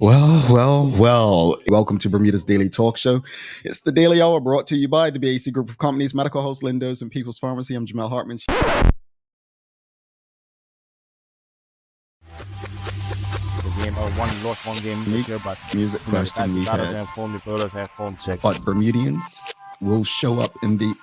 Well. Welcome to Bermuda's Daily Talk Show. It's the Daily Hour brought to you by the BAC Group of Companies, Medical House, Lindos, and People's Pharmacy. I'm Jamel Hartman. The game one lost one game this year, but music question we had. And form the brothers have form check. But Bermudians will show up in the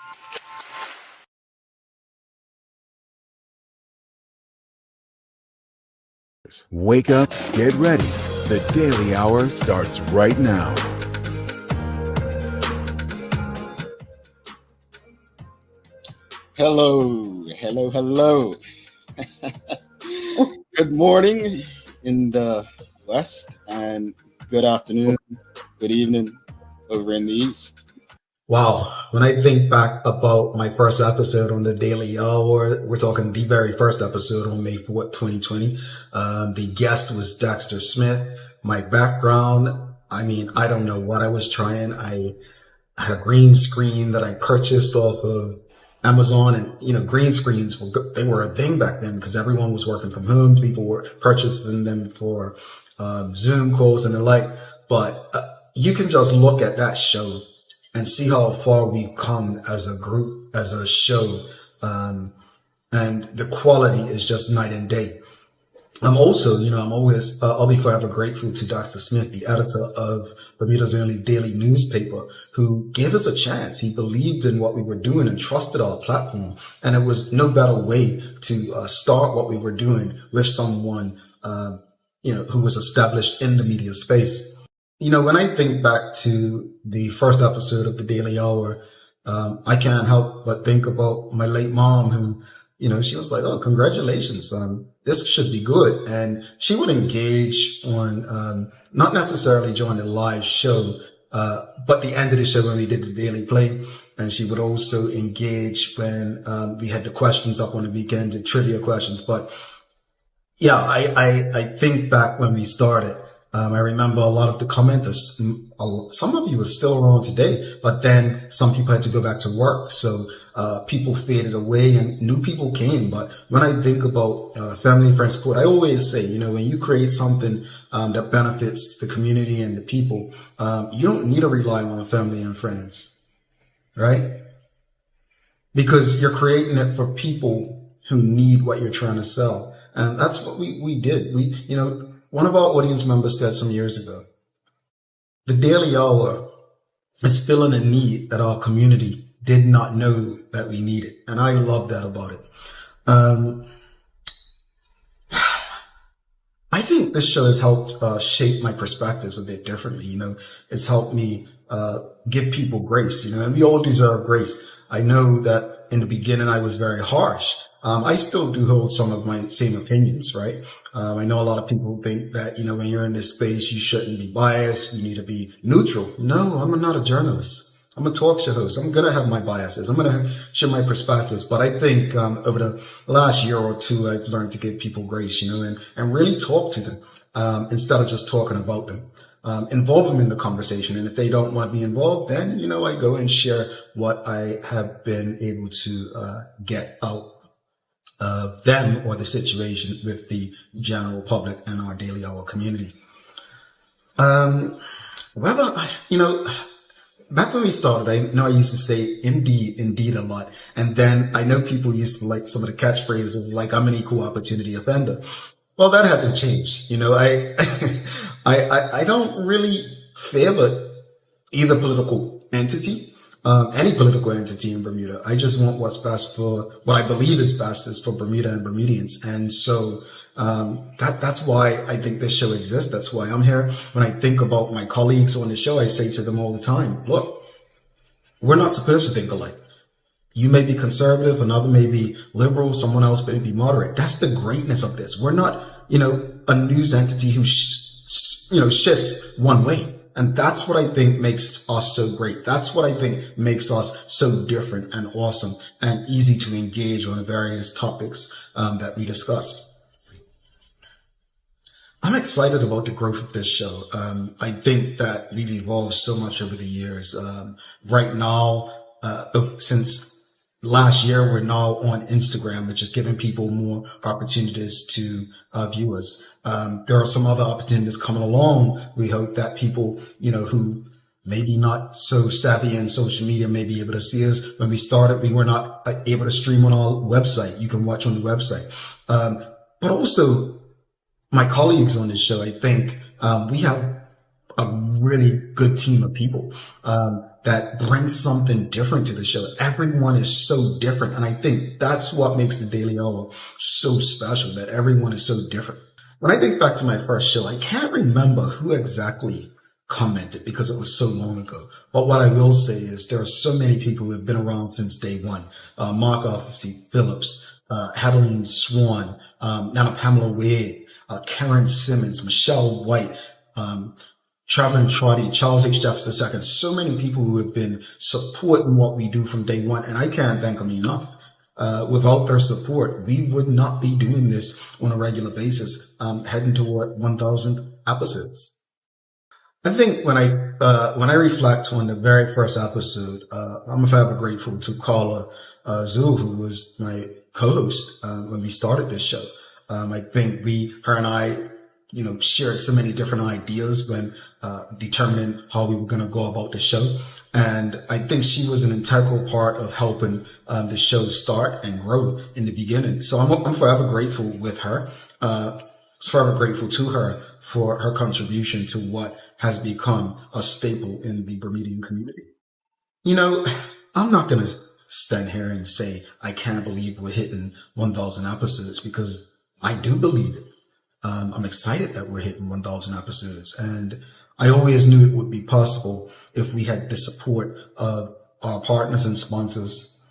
Wake up, get ready. The Daily Hour starts right now. Hello. Good morning in the West and good afternoon, good evening over in the East. Wow. When I think back about my first episode on the Daily Hour, we're talking the very first episode on May 4th, 2020. The guest was Dexter Smith. My background, I don't know what I was trying. I had a green screen that I purchased off of Amazon, and green screens were a thing back then because everyone was working from home. People were purchasing them for Zoom calls and the like. But you can just look at that show and see how far we've come as a group, as a show, and the quality is just night and day. I'm also, I'll be forever grateful to Dr. Smith, the editor of Bermuda's only daily newspaper, who gave us a chance. He believed in what we were doing and trusted our platform. And it was no better way to start what we were doing with someone, who was established in the media space. When I think back to the first episode of the Daily Hour, I can't help but think about my late mom who, she was like, "Oh, congratulations, this should be good." And she would engage on, not necessarily during the live show, but the end of the show when we did the daily play. And she would also engage when, we had the questions up on the weekend, the trivia questions. But yeah, I think back when we started, I remember a lot of the commenters, some of you are still around today, but then some people had to go back to work. So, people faded away and new people came. But when I think about, family and friend support, I always say, when you create something, that benefits the community and the people, you don't need to rely on family and friends, right? Because you're creating it for people who need what you're trying to sell. And that's what we did. One of our audience members said some years ago, the Daily Hour is filling a need that our community did not know that we needed. And I love that about it. I think this show has helped shape my perspectives a bit differently. It's helped me give people grace, and we all deserve grace. I know that in the beginning I was very harsh. I still do hold some of my same opinions, right? I know a lot of people think that, when you're in this space, you shouldn't be biased. You need to be neutral. No, I'm not a journalist. I'm a talk show host. I'm going to have my biases. I'm going to share my perspectives. But I think, over the last year or two, I've learned to give people grace, and really talk to them, instead of just talking about them. Involve them in the conversation. And if they don't want to be involved, then, I go and share what I have been able to, get out of them or the situation with the general public and our Daily Hour community. Back when we started, I know I used to say indeed a lot. And then I know people used to like some of the catchphrases like, I'm an equal opportunity offender. Well, that hasn't changed. I don't really favor either political entity. Any political entity in Bermuda. I just want what's best for what I believe is best is for Bermuda and Bermudians. And so, that's why I think this show exists. That's why I'm here. When I think about my colleagues on the show, I say to them all the time, look, we're not supposed to think alike. You may be conservative, another may be liberal, someone else may be moderate. That's the greatness of this. We're not, a news entity who, shifts one way. And that's what I think makes us so great. That's what I think makes us so different and awesome and easy to engage on the various topics that we discuss. I'm excited about the growth of this show. I think that we've evolved so much over the years. Right now, since last year, we're now on Instagram, which is giving people more opportunities to view us. There are some other opportunities coming along. We hope that people, who maybe not so savvy in social media may be able to see us. When we started, we were not able to stream on our website. You can watch on the website. But also my colleagues on this show, I think we have a really good team of people that brings something different to the show. Everyone is so different. And I think that's what makes the Daily Hour so special, that everyone is so different. When I think back to my first show, I can't remember who exactly commented because it was so long ago. But what I will say is there are so many people who have been around since day one. Mark Arthur Phillips, Adeline Swan, Nana Pamela Wade, Karen Simmons, Michelle White, Traveling Trotty, Charles H. Jefferson II, so many people who have been supporting what we do from day one, and I can't thank them enough. Without their support, we would not be doing this on a regular basis, heading toward 1,000 episodes. I think when I reflect on the very first episode, I'm forever grateful to Carla Zul, who was my co-host when we started this show. I think her and I, shared so many different ideas when determining how we were going to go about the show. And I think she was an integral part of helping the show start and grow in the beginning. So I'm forever grateful with her, forever grateful to her for her contribution to what has become a staple in the Bermudian community. I'm not going to stand here and say I can't believe we're hitting 1,000 episodes, because I do believe it. I'm excited that we're hitting 1,000 episodes, and I always knew it would be possible if we had the support of our partners and sponsors,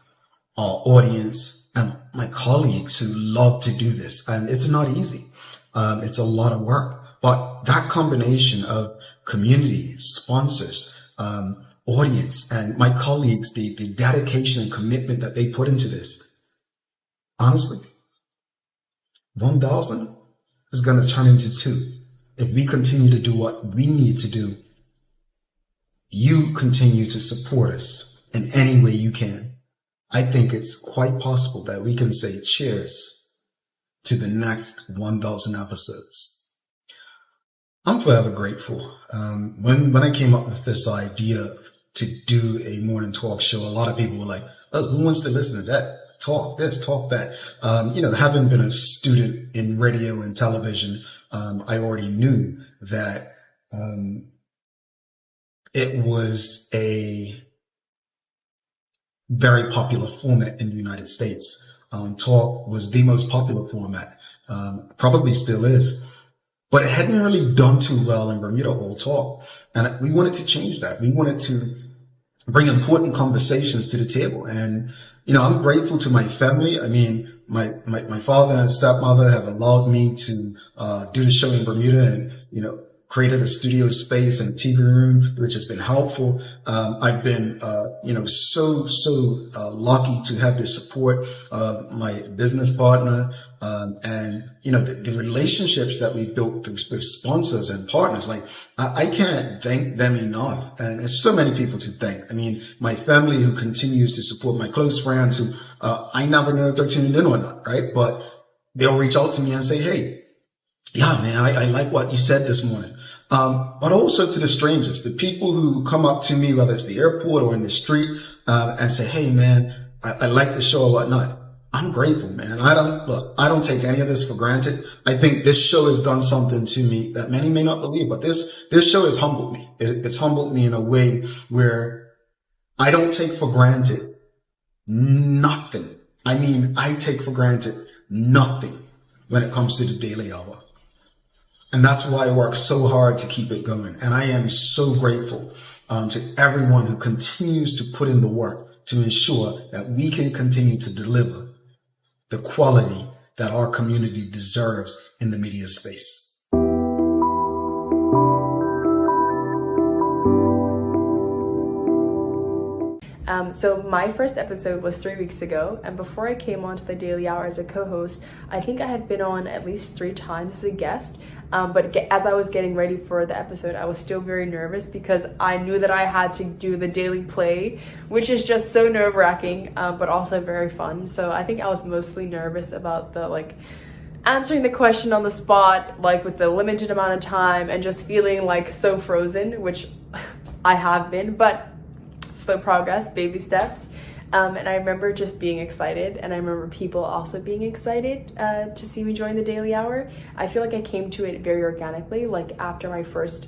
our audience, and my colleagues who love to do this. And it's not easy. It's a lot of work, but that combination of community, sponsors, audience, and my colleagues, the dedication and commitment that they put into this, honestly, 1,000 is going to turn into 2. If we continue to do what we need to do, you continue to support us in any way you can, I think it's quite possible that we can say cheers to the next 1,000 episodes. I'm forever grateful. When I came up with this idea to do a morning talk show, a lot of people were like, oh, who wants to listen to that? Talk this, talk that. Having been a student in radio and television, I already knew that it was a very popular format in the United States. Talk was the most popular format, probably still is. But it hadn't really done too well in Bermuda, all talk. And we wanted to change that. We wanted to bring important conversations to the table. And, I'm grateful to my family. I mean, my father and stepmother have allowed me to do the show in Bermuda, and, created a studio space and a TV room, which has been helpful. I've been, so lucky to have the support of my business partner. And the relationships that we built with sponsors and partners, like I can't thank them enough. And there's so many people to thank. I mean, my family who continues to support, my close friends who, I never know if they're tuned in or not, right? But they'll reach out to me and say, hey, yeah, man, I like what you said this morning. But also to the strangers, the people who come up to me, whether it's the airport or in the street, and say, hey, man, I like the show or whatnot. I'm grateful, man. I don't take any of this for granted. I think this show has done something to me that many may not believe, but this show has humbled me. It's humbled me in a way where I don't take for granted nothing. I mean, I take for granted nothing when it comes to the Daily Hour. And that's why I work so hard to keep it going. And I am so grateful to everyone who continues to put in the work to ensure that we can continue to deliver the quality that our community deserves in the media space. So my first episode was 3 weeks ago, and before I came on to the Daily Hour as a co-host, I think I had been on at least 3 times as a guest. But as I was getting ready for the episode, I was still very nervous because I knew that I had to do the daily play, which is just so nerve-wracking, but also very fun. So I think I was mostly nervous about the answering the question on the spot, with the limited amount of time, and just feeling so frozen, which I have been, but slow progress, baby steps. And I remember just being excited, and I remember people also being excited to see me join the Daily Hour. I feel like I came to it very organically. After my first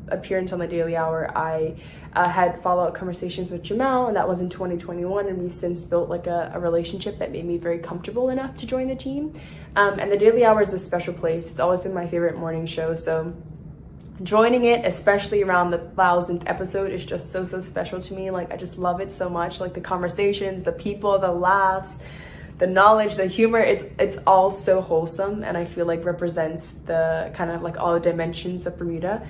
appearance on the Daily Hour, I had follow-up conversations with Jamal, and that was in 2021, and we've since built a relationship that made me very comfortable enough to join the team. And the Daily Hour is a special place. It's always been my favorite morning show, so joining it, especially around the 1,000th episode, is just so special to me. I just love it so much. The conversations, the people, the laughs, the knowledge, the humor, it's all so wholesome, and I feel represents the kind of all the dimensions of Bermuda,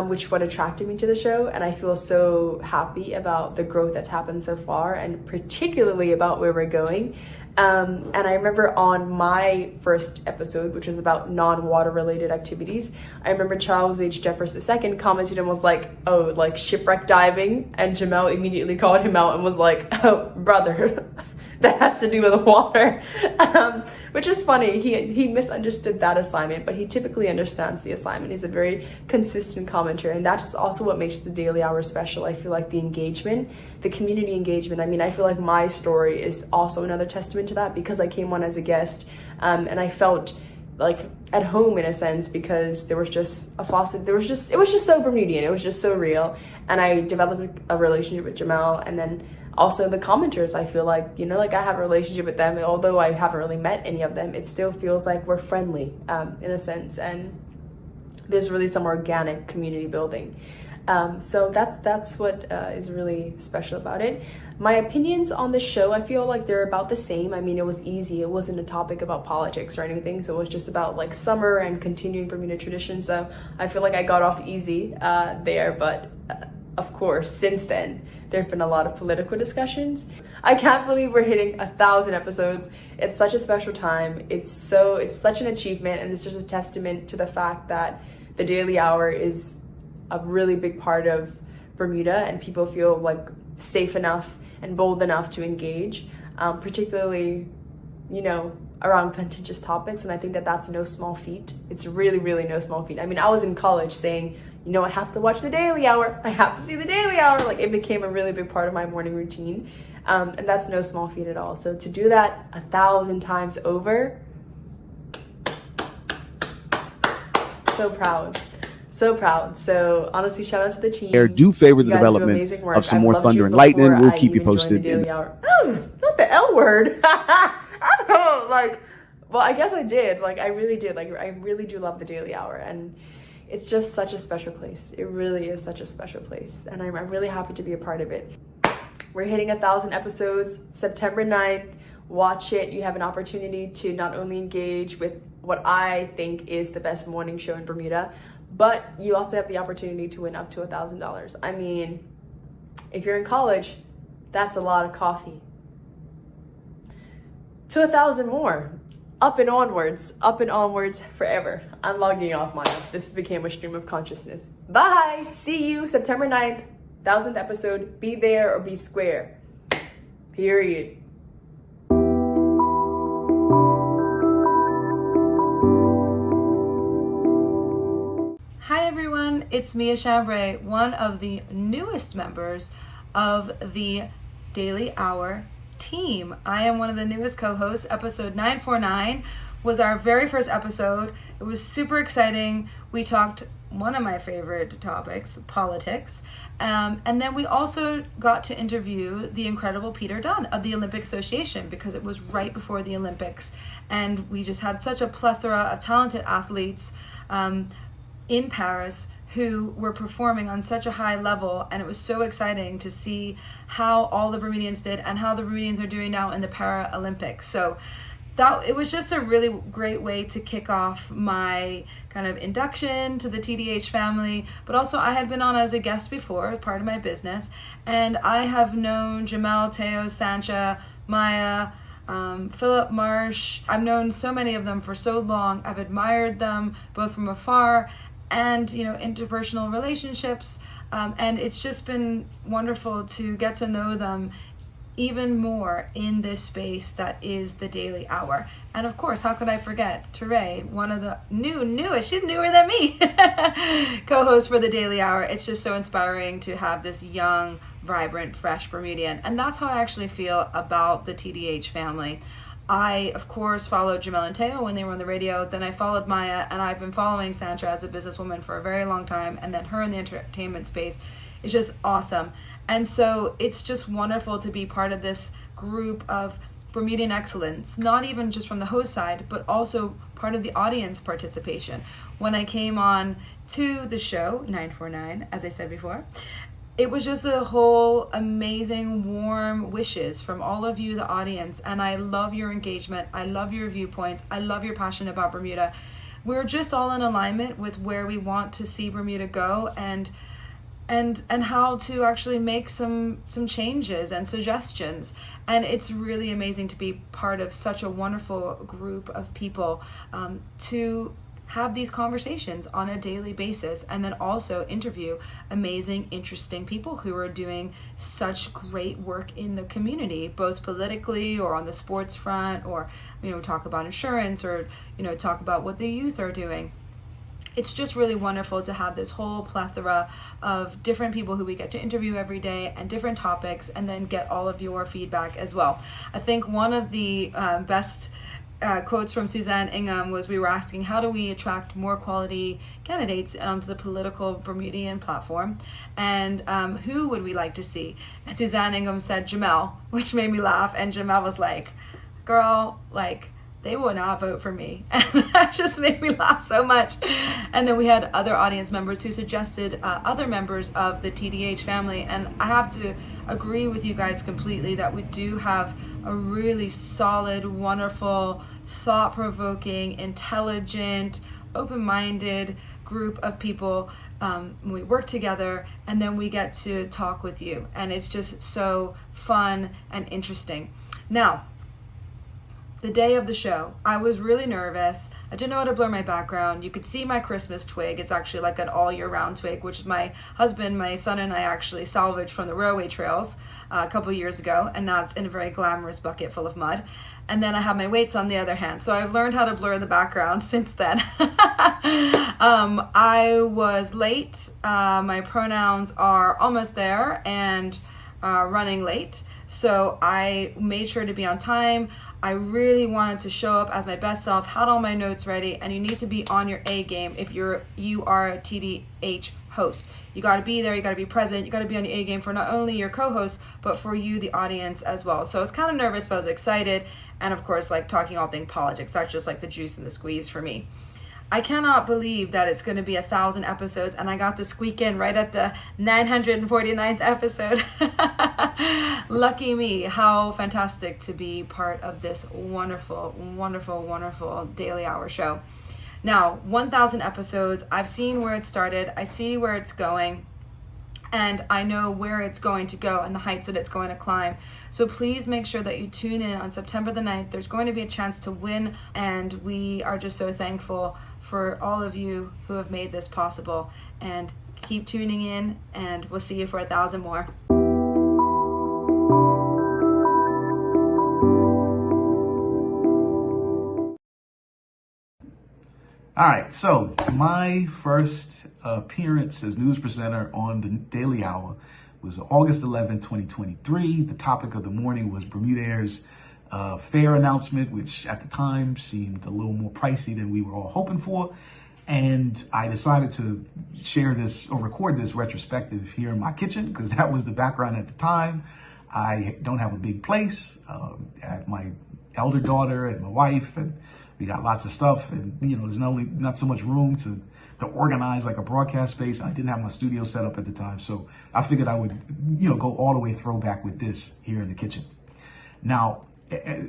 which what attracted me to the show. And I feel so happy about the growth that's happened so far, and particularly about where we're going. And I remember on my first episode, which was about non-water related activities, I remember Charles H. Jeffers II commented and was oh, shipwreck diving, and Jamal immediately called him out and was oh, brother, that has to do with the water, which is funny. He misunderstood that assignment, but he typically understands the assignment. He's a very consistent commenter, and that's also what makes the Daily Hour special. I feel the engagement, the community engagement. I feel my story is also another testament to that, because I came on as a guest, and I felt at home in a sense, because there was just a faucet. It was just so Bermudian. It was just so real, and I developed a relationship with Jamal, and then also the commenters. I feel I have a relationship with them, although I haven't really met any of them. It still feels we're friendly in a sense, and there's really some organic community building. So that's what is really special about it. My opinions on the show, I feel they're about the same. It was easy. It wasn't a topic about politics or anything, so it was just about summer and continuing Bermuda tradition. So I feel I got off easy there, but of course, since then, there have been a lot of political discussions. I can't believe we're hitting 1,000 episodes. It's such a special time. It's such an achievement, and it's just a testament to the fact that the Daily Hour is a really big part of Bermuda, and people feel safe enough and bold enough to engage, particularly, around contentious topics. And I think that's no small feat. It's really, really no small feat. I was in college saying, I have to watch the Daily Hour. I have to see the Daily Hour. It became a really big part of my morning routine. And that's no small feat at all. So to do that 1,000 times over, so proud. So proud. So honestly, shout out to the team. Do favor the development of some more thunder and lightning. We'll keep you posted. Oh, not the L word. I don't know. Well, I guess I did. I really did. I really do love the Daily Hour, and it's just such a special place. It really is such a special place, and I'm really happy to be a part of it. We're hitting 1,000 episodes, September 9th. Watch it. You have an opportunity to not only engage with what I think is the best morning show in Bermuda, but you also have the opportunity to win up to $1,000. If you're in college, that's a lot of coffee. To 1,000 more. Up and onwards forever. I'm logging off, Maya. This became a stream of consciousness. Bye. See you September 9th, 1,000th episode. Be there or be square. Period. Hi everyone, it's Mia Chambray, one of the newest members of the Daily Hour team. I am one of the newest co-hosts. Episode 949 was our very first episode. It was super exciting. We talked one of my favorite topics, politics. And then we also got to interview the incredible Peter Dunn of the Olympic Association, because it was right before the Olympics. And we just had such a plethora of talented athletes in Paris who were performing on such a high level, and it was so exciting to see how all the Bermudians did and how the Bermudians are doing now in the Paralympics. So it was just a really great way to kick off my kind of induction to the TDH family. But also I had been on as a guest before, part of my business, and I have known Jamel, Teo, Sancha, Maya, Philip, Marsh. I've known so many of them for so long. I've admired them both from afar and, interpersonal relationships. And it's just been wonderful to get to know them even more in this space that is the Daily Hour. And of course, how could I forget Teray, one of the newest, she's newer than me, co-host for the Daily Hour. It's just so inspiring to have this young, vibrant, fresh Bermudian. And that's how I actually feel about the TDH family. I, of course, followed Jamel and Teo when they were on the radio. Then I followed Maya, and I've been following Sancha as a businesswoman for a very long time. And then her in the entertainment space is just awesome. And so it's just wonderful to be part of this group of Bermudian excellence, not even just from the host side, but also part of the audience participation. When I came on to the show, 949, as I said before, it was just a whole amazing, warm wishes from all of you, the audience. And I love your engagement. I love your viewpoints. I love your passion about Bermuda. We're just all in alignment with where we want to see Bermuda go and how to actually make some changes and suggestions. And it's really amazing to be part of such a wonderful group of people to have these conversations on a daily basis, and then also interview amazing, interesting people who are doing such great work in the community, both politically or on the sports front, or talk about insurance, or talk about what the youth are doing. It's just really wonderful to have this whole plethora of different people who we get to interview every day and different topics, and then get all of your feedback as well. I think one of the best quotes from Suzanne Ingham was, we were asking, how do we attract more quality candidates onto the political Bermudian platform, and who would we like to see? And Suzanne Ingham said Jamel, which made me laugh. And Jamel was like, girl, they will not vote for me. And that just made me laugh so much. And then we had other audience members who suggested other members of the TDH family. And I have to agree with you guys completely that we do have a really solid, wonderful, thought-provoking, intelligent, open-minded group of people. We work together, and then we get to talk with you. And it's just so fun and interesting. Now, the day of the show, I was really nervous. I didn't know how to blur my background. You could see my Christmas twig. It's actually like an all year round twig, which my husband, my son, and I actually salvaged from the railway trails a couple years ago. And that's in a very glamorous bucket full of mud. And then I have my weights on the other hand. So I've learned how to blur the background since then. I was late. My pronouns are almost there and running late. So I made sure to be on time. I really wanted to show up as my best self, had all my notes ready, and you need to be on your A game if you are a TDH host. You got to be there, you got to be present, you got to be on your A game for not only your co-host, but for you, the audience, as well. So I was kind of nervous, but I was excited. And of course, talking all things politics, that's just the juice and the squeeze for me. I cannot believe that it's going to be 1,000 episodes, and I got to squeak in right at the 949th episode. Lucky me. How fantastic to be part of this wonderful, wonderful, wonderful Daily Hour show. Now, 1,000 episodes. I've seen where it started. I see where it's going. And I know where it's going to go and the heights that it's going to climb. So please make sure that you tune in on September the 9th. There's going to be a chance to win, and we are just so thankful for all of you who have made this possible. And keep tuning in, and we'll see you for 1,000 more. All right, so my first appearance as news presenter on the Daily Hour was August 11, 2023. The topic of the morning was Bermuda Air's fare announcement, which at the time seemed a little more pricey than we were all hoping for. And I decided to share this or record this retrospective here in my kitchen because that was the background at the time. I don't have a big place. I have my elder daughter and my wife, and we got lots of stuff, and there's not so much room to organize like a broadcast space. I didn't have my studio set up at the time, so I figured I would go all the way throwback with this here in the kitchen. Now,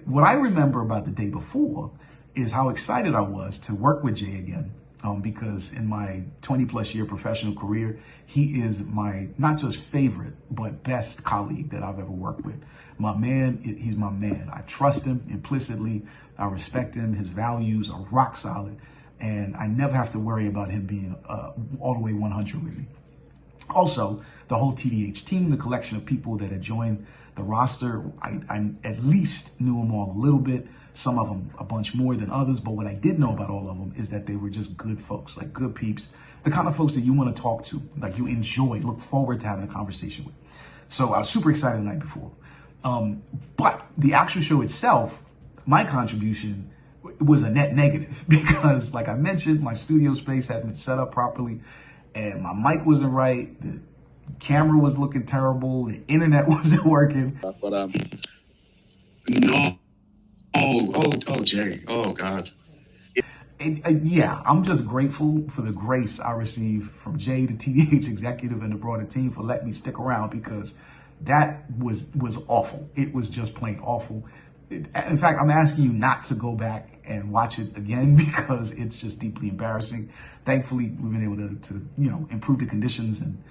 what I remember about the day before is how excited I was to work with Jay again. Because in my 20 plus year professional career, he is my not just favorite, but best colleague that I've ever worked with. My man, he's my man. I trust him implicitly. I respect him. His values are rock solid. And I never have to worry about him being all the way 100 with me. Also, the whole TDH team, the collection of people that had joined the roster, I at least knew them all a little bit. Some of them a bunch more than others, but what I did know about all of them is that they were just good folks, like good peeps, the kind of folks that you want to talk to, like you enjoy, look forward to having a conversation with. So I was super excited the night before. But the actual show itself, my contribution was a net negative because, like I mentioned, my studio space hadn't been set up properly and my mic wasn't right. The camera was looking terrible. The internet wasn't working. But No. Oh, Jay. Oh, God. Yeah, I'm just grateful for the grace I received from Jay, the TDH executive, and the broader team for letting me stick around because that was awful. It was just plain awful. In fact, I'm asking you not to go back and watch it again because it's just deeply embarrassing. Thankfully, we've been able to improve the conditions and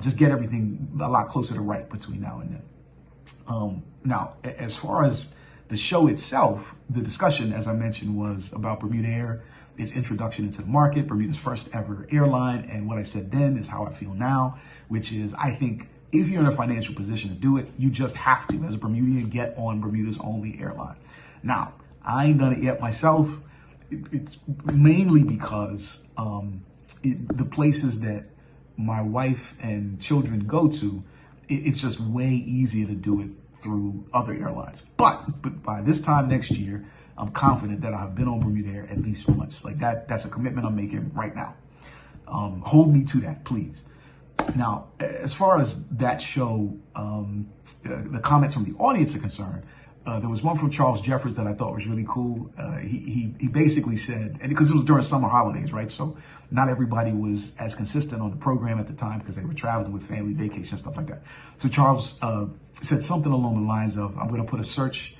just get everything a lot closer to right between now and then. Now, as far as the show itself, the discussion, as I mentioned, was about Bermuda Air, its introduction into the market, Bermuda's first ever airline. And what I said then is how I feel now, which is I think if you're in a financial position to do it, you just have to, as a Bermudian, get on Bermuda's only airline. Now, I ain't done it yet myself. It's mainly because the places that my wife and children go to, it's just way easier to do it through other airlines. But by this time next year, I'm confident that I've been on Bermuda Air at least once. Like that's a commitment I'm making right now. Hold me to that, please. Now, as far as that show, the comments from the audience are concerned, there was one from Charles Jeffers that I thought was really cool. He basically said, and because it was during summer holidays, right? So not everybody was as consistent on the program at the time because they were traveling with family vacation, stuff like that. So Charles said something along the lines of, I'm going to put a search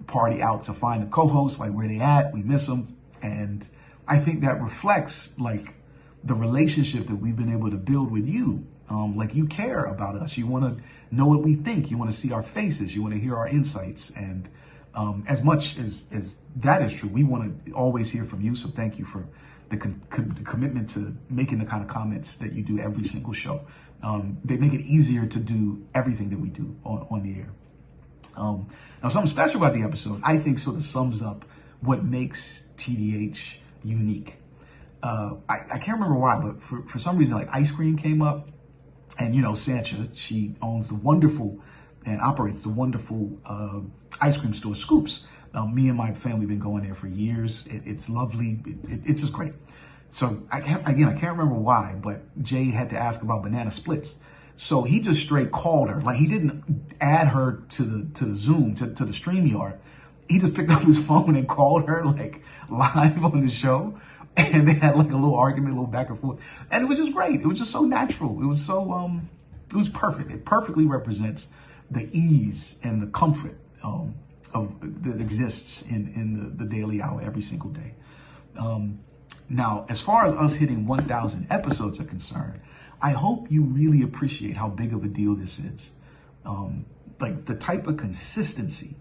party out to find a co-host, like where they at, we miss them. And I think that reflects like the relationship that we've been able to build with you. Like you care about us. You want to know what we think. You want to see our faces. You want to hear our insights. And as much as that is true, we want to always hear from you. So thank you for the commitment to making the kind of comments that you do every single show. They make it easier to do everything that we do on the air. Now, something special about the episode, I think sort of sums up what makes TDH unique. I can't remember why, but for some reason, like ice cream came up. And, Sancha, she owns the wonderful and operates the wonderful ice cream store, Scoops. Me and my family have been going there for years. It's lovely. It's just great. So, I can't remember why, but Jay had to ask about banana splits. So he just straight called her. Like, he didn't add her to the Zoom, to the StreamYard. He just picked up his phone and called her, like, live on the show. And they had like a little argument, a little back and forth. And it was just great. It was just so natural. It was so, it was perfect. It perfectly represents the ease and the comfort that exists in the daily hour every single day. Now, as far as us hitting 1,000 episodes are concerned, I hope you really appreciate how big of a deal this is. Like the type of consistency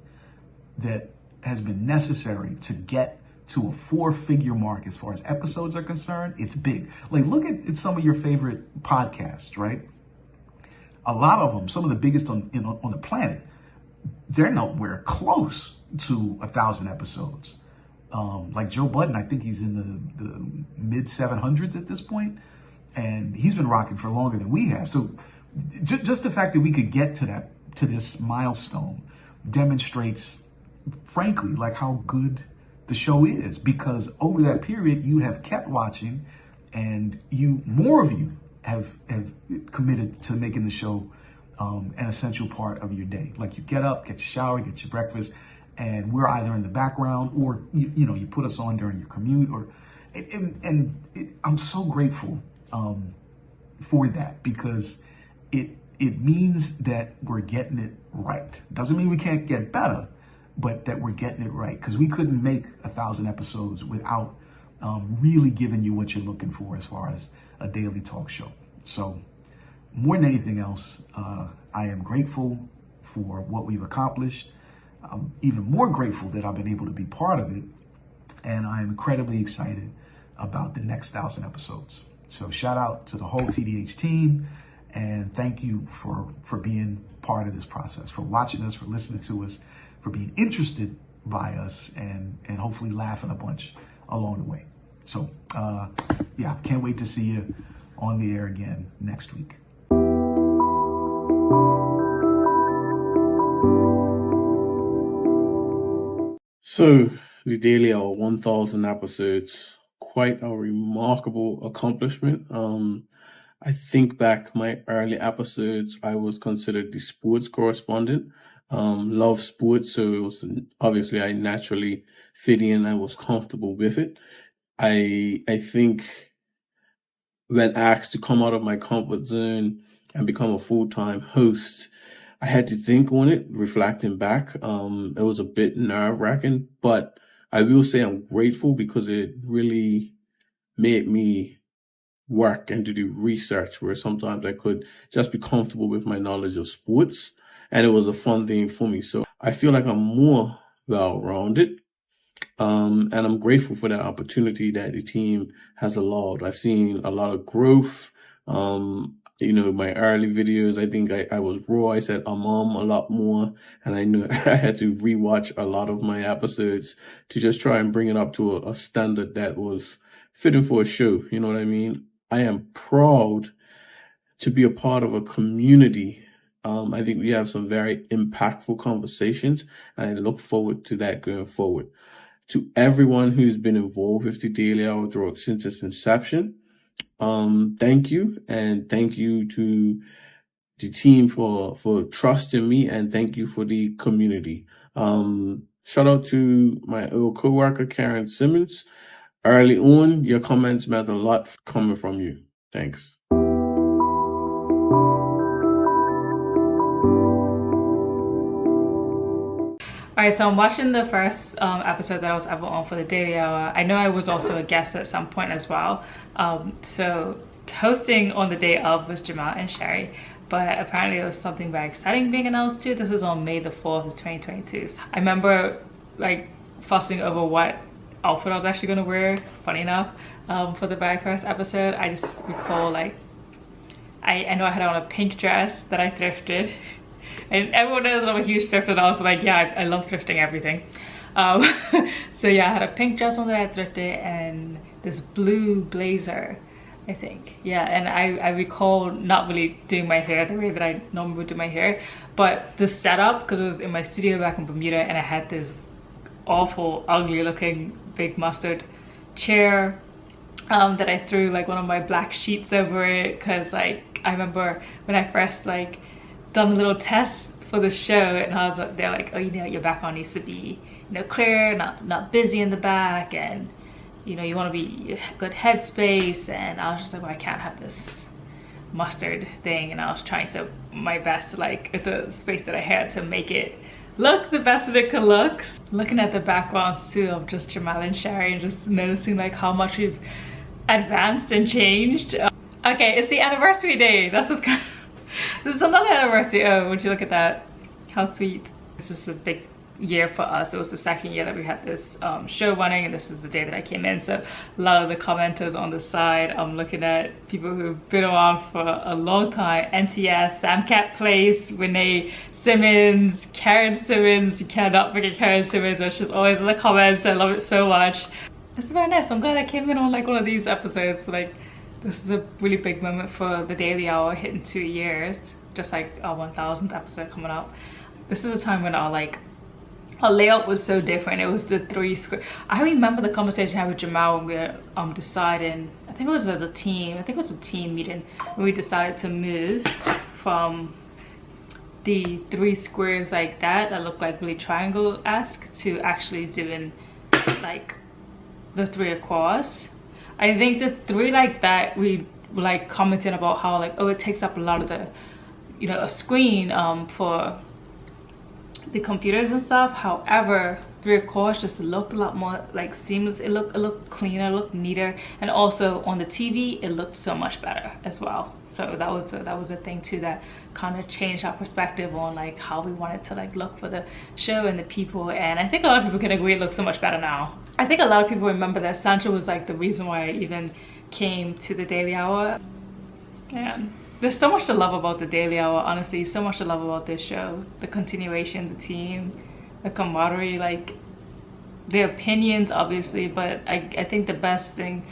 that has been necessary to get to a 4-figure mark as far as episodes are concerned, it's big. Like, look at some of your favorite podcasts, right? A lot of them, some of the biggest on the planet, they're nowhere close to 1,000 episodes. Like Joe Budden, I think he's in the mid 700s at this point, and he's been rocking for longer than we have. So just the fact that we could get to this milestone demonstrates, frankly, like how good the show is, because over that period you have kept watching, and more of you have committed to making the show an essential part of your day. Like you get up, get your shower, get your breakfast, and we're either in the background or you put us on during your commute, I'm so grateful for that, because it means that we're getting it right. Doesn't mean we can't get better, but that we're getting it right, because we couldn't make 1,000 episodes without really giving you what you're looking for as far as a daily talk show. So more than anything else, I am grateful for what we've accomplished. I'm even more grateful that I've been able to be part of it. And I'm incredibly excited about the next 1,000 episodes. So shout out to the whole TDH team. And thank you for being part of this process, for watching us, for listening to us, for being interested by us, and hopefully laughing a bunch along the way. So yeah, can't wait to see you on the air again next week. So, the Daily Hour, 1,000 episodes, quite a remarkable accomplishment. I think back my early episodes, I was considered the sports correspondent. Love sports, so it was obviously I naturally fit in. I was comfortable with it. I think when asked to come out of my comfort zone and become a full-time host, I had to think on it, reflecting back. It was a bit nerve-wracking, but I will say I'm grateful because it really made me work and to do research where sometimes I could just be comfortable with my knowledge of sports, and it was a fun thing for me. So I feel like I'm more well-rounded, and I'm grateful for that opportunity that the team has allowed. I've seen a lot of growth. My early videos, I think I was raw. I said a lot more, and I knew I had to rewatch a lot of my episodes to just try and bring it up to a standard that was fitting for a show. You know what I mean? I am proud to be a part of a community. I think we have some very impactful conversations, and I look forward to that going forward. To everyone who's been involved with the Daily Hour since its inception, thank you, and thank you to the team for trusting me, and thank you for the community. Shout out to my old coworker Karen Simmons. Early on, your comments meant a lot coming from you. Thanks. All right, so I'm watching the first episode that I was ever on for the Daily Hour. I know I was also a guest at some point as well. So hosting on the day of was Jamal and Sherry, but apparently it was something very exciting being announced too. This was on May the 4th of 2022. So I remember like fussing over what outfit I was actually gonna wear, funny enough, for the very first episode. I just recall like, I know I had on a pink dress that I thrifted. And everyone knows I'm a huge thrifter, and I was like, yeah, I love thrifting everything. So yeah, I had a pink dress on that I thrifted and this blue blazer, I think. Yeah, and I recall not really doing my hair the way that I normally would do my hair, but the setup, because it was in my studio back in Bermuda, and I had this awful, ugly looking big mustard chair that I threw like one of my black sheets over it, because like I remember when I first like done a little test for the show, and I was like, they're like, oh, your background needs to be, clear, not busy in the back, and you want to be good headspace. And I was just like, well, I can't have this mustard thing, and I was trying my best, like at the space that I had, to make it look the best that it could look. Looking at the backgrounds too of just Jamal and Sherry, and just noticing like how much we've advanced and changed. Okay, it's the anniversary day. That's what's kind of this is another anniversary. Oh, would you look at that? How sweet. This is a big year for us. It was the second year that we had this show running, and this is the day that I came in. So a lot of the commenters on the side, I'm looking at people who've been on for a long time. NTS, Sam Cat Place, Renee Simmons, Karen Simmons. You cannot forget Karen Simmons, which is always in the comments. I love it so much. It's very nice. I'm glad I came in on like one of these episodes. Like, this is a really big moment for the Daily Hour, hitting 2 years, just like our 1000th episode coming up. This is a time when our layout was so different. It was the 3 square. I remember the conversation I had with Jamal when we were deciding, I think it was as a team, I think it was a team meeting, when we decided to move from the 3 squares like that looked like really triangle-esque, to actually doing like the 3 across. I think the 3 like that, we were like commenting about how like, oh, it takes up a lot of the, a screen for the computers and stuff. However, the records just looked a lot more like seamless. It looked cleaner, it looked neater, and also on the TV it looked so much better as well. So that was a thing too that kind of changed our perspective on like how we wanted to like look for the show and the people. And I think a lot of people can agree it looks so much better now. I think a lot of people remember that Sancho was like the reason why I even came to the Daily Hour. And there's so much to love about the Daily Hour, honestly, so much to love about this show. The continuation, the team, the camaraderie, like their opinions obviously, but I think the best thing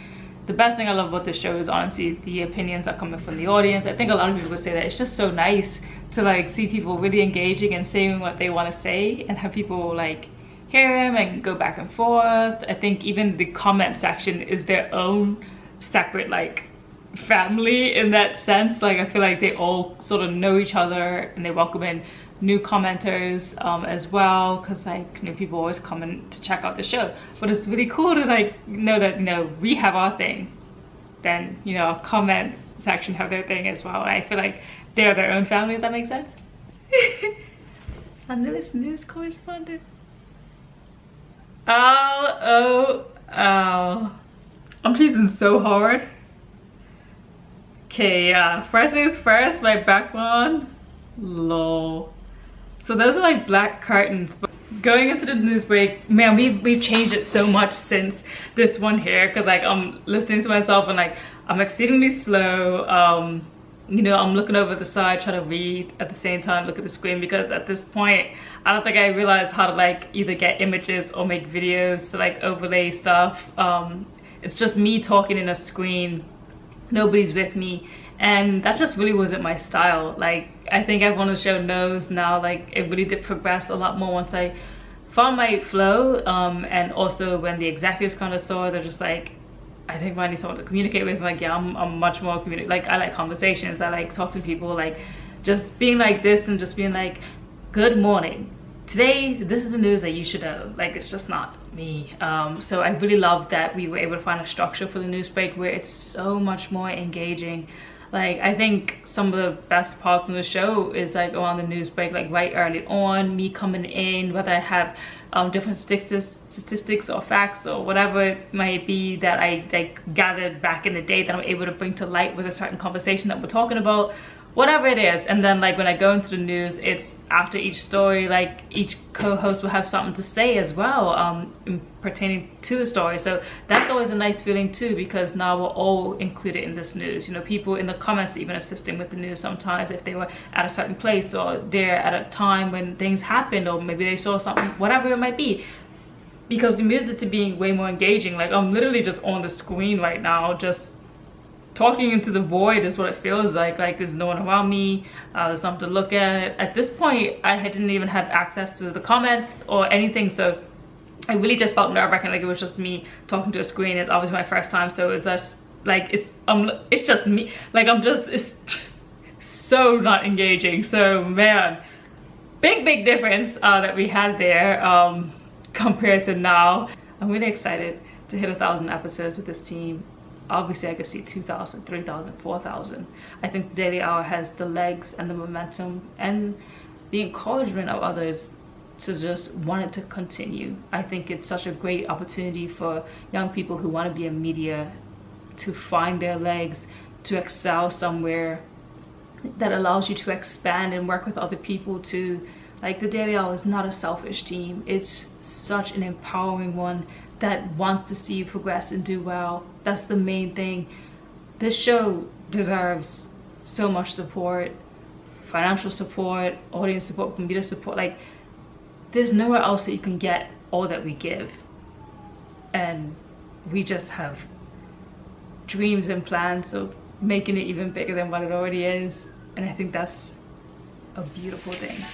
I love about this show is honestly the opinions that come from the audience. I think a lot of people would say that it's just so nice to like see people really engaging and saying what they want to say and have people like hear them and go back and forth. I think even the comment section is their own separate like family in that sense. Like I feel like they all sort of know each other and they welcome in new commenters as well, because like new people always come in to check out the show. But it's really cool to like know that, you know, we have our thing, then you know our comments section have their thing as well. I feel like they're their own family, if that makes sense. Our newest news correspondent. Oh, I'm choosing so hard. Okay, first things first, my background. Lol. So those are like black curtains. But going into the news break, man, we've changed it so much since this one here, because like I'm listening to myself and like I'm exceedingly slow. You know, I'm looking over the side trying to read at the same time look at the screen, because at this point I don't think I realized how to like either get images or make videos to like overlay stuff. It's just me talking in a screen, nobody's with me, and that just really wasn't my style. Like I think everyone on the show knows now, like it really did progress a lot more once I found my flow, and also when the executives kind of saw it, they're just like, I think I need someone to communicate with. Like yeah, I'm much more like I like conversations, I like talking to people, like just being like this and just being like, good morning, today this is the news that you should know. Like it's just not me. So I really love that we were able to find a structure for the news break where it's so much more engaging. Like I think some of the best parts of the show is like around the news break, like right early on, me coming in, whether I have different statistics or facts or whatever it might be that I like gathered back in the day that I'm able to bring to light with a certain conversation that we're talking about, whatever it is. And then like when I go into the news, it's after each story, like each co-host will have something to say as well, pertaining to the story. So that's always a nice feeling too, because now we're all included in this news. You know, people in the comments even assisting with the news sometimes if they were at a certain place or they're at a time when things happened, or maybe they saw something, whatever it might be. Because we moved it to being way more engaging. Like I'm literally just on the screen right now, just talking into the void is what it feels like there's no one around me, there's something to look at. At this point, I didn't even have access to the comments or anything, so I really just felt nerve-wracking, like it was just me talking to a screen. It's obviously my first time, so it's just like, it's just me, like it's so not engaging. So man, big difference that we had there compared to now. I'm really excited to hit 1,000 episodes with this team. Obviously I could see 2,000, 3,000, 4,000. I think the Daily Hour has the legs and the momentum and the encouragement of others to just want it to continue. I think it's such a great opportunity for young people who want to be in media to find their legs, to excel somewhere that allows you to expand and work with other people to, like the Daily Hour is not a selfish team. It's such an empowering one that wants to see you progress and do well. That's the main thing. This show deserves so much support, financial support, audience support, community support. Like there's nowhere else that you can get all that we give. And we just have dreams and plans of making it even bigger than what it already is. And I think that's a beautiful thing.